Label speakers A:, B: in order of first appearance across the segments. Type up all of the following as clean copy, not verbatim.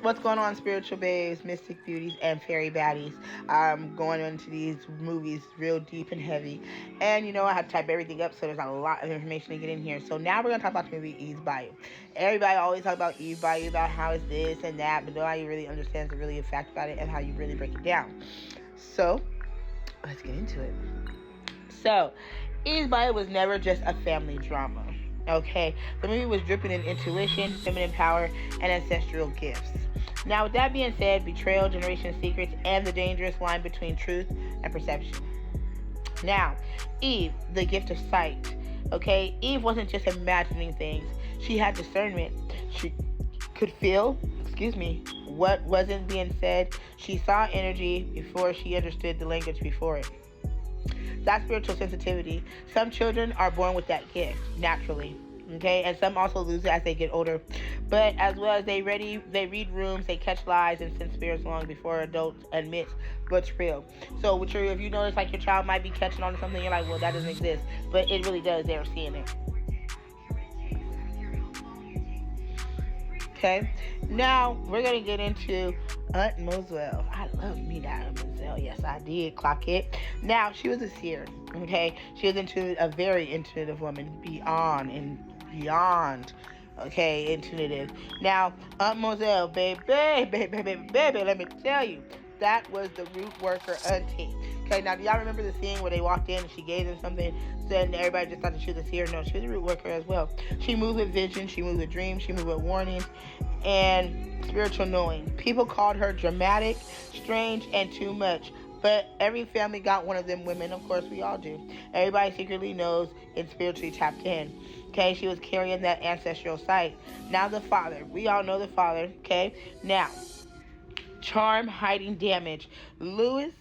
A: What's going on, spiritual babes, mystic beauties, and fairy baddies? I'm going into these movies real deep and heavy. And I had to type everything up, so there's a lot of information to get in here. So now we're going to talk about the movie Eve's Bayou. Everybody always talk about Eve Bayou, about how it's this and that, but nobody really understands the really fact about it and how you really break it down. So let's get into it. So, Eve's Bayou was never just a family drama. Okay, the movie was dripping in intuition, feminine power, and ancestral gifts. Now, with that being said, betrayal, generation secrets, and the dangerous line between truth and perception. Now, Eve, the gift of sight. Okay, Eve wasn't just imagining things. She had discernment. She could feel, what wasn't being said. She saw energy before she understood the language before it. That's spiritual sensitivity. Some children are born with that gift naturally. Okay, and some also lose it as they get older. But as well as they read rooms, they catch lies and sense spirits long before adults admit what's real. So if you notice like your child might be catching on to something, you're like, well, that doesn't exist. But it really does. They're seeing it. Okay, now we're going to get into Aunt Moselle. I love me that Aunt Moselle. Yes, I did. Clock it. Now, she was a seer. Okay, she was a very intuitive woman, beyond, okay, intuitive. Now, Aunt Moselle, baby, let me tell you, that was the root worker auntie. Okay, now do y'all remember the scene where they walked in and she gave them something, then everybody just thought that she was a seer? No, she was a root worker as well. She moved with vision, she moved with dreams, she moved with warnings, and spiritual knowing. People called her dramatic, strange, and too much. But every family got one of them women. Of course, we all do. Everybody secretly knows and spiritually tapped in. Okay, she was carrying that ancestral sight. Now the father. We all know the father. Okay, now, charm, hiding damage. Lewis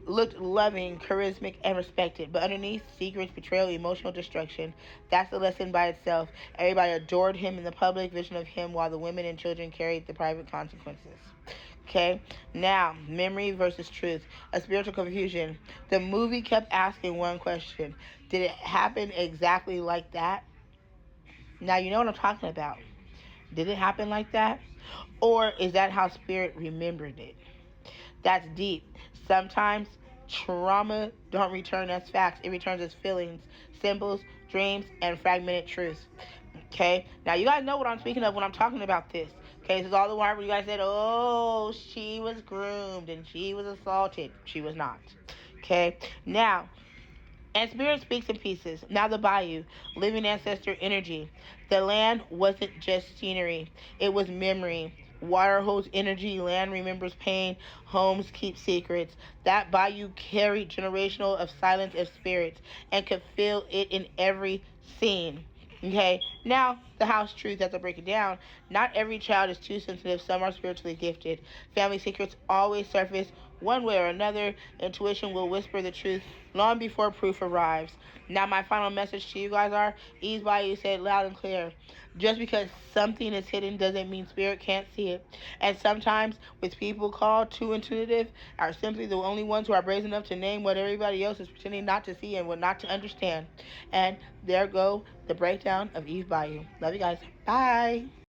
A: looked loving, charismatic, and respected, but underneath, secrets, betrayal, emotional destruction. That's a lesson by itself. Everybody adored him in the public vision of him, while the women and children carried the private consequences. Okay, now, memory versus truth, a spiritual confusion. The movie kept asking one question: did it happen exactly like that? Now, you know what I'm talking about. Did it happen like that? Or is that how spirit remembered it? That's deep. Sometimes trauma don't return as facts. It returns as feelings, symbols, dreams, and fragmented truths. Okay? Now, you guys know what I'm speaking of when I'm talking about this. Okay, this is all the part where you guys said, oh, she was groomed and she was assaulted. She was not. Okay? Now, and spirit speaks in pieces. Now the Bayou, living ancestor energy. The land wasn't just scenery. It was memory. Water holds energy. Land remembers pain. Homes keep secrets. That Bayou carried generational of silence of spirits and could feel it in every scene. Okay, now the house truth as I break it down. Not every child is too sensitive. Some are spiritually gifted. Family secrets always surface one way or another. Intuition will whisper the truth long before proof arrives. Now my final message to you guys are, Eve's Bayou said loud and clear. Just because something is hidden doesn't mean spirit can't see it. And sometimes with people called too intuitive are simply the only ones who are brazen enough to name what everybody else is pretending not to see and what not to understand. And there go the breakdown of Eve Bayou. Love you guys. Bye.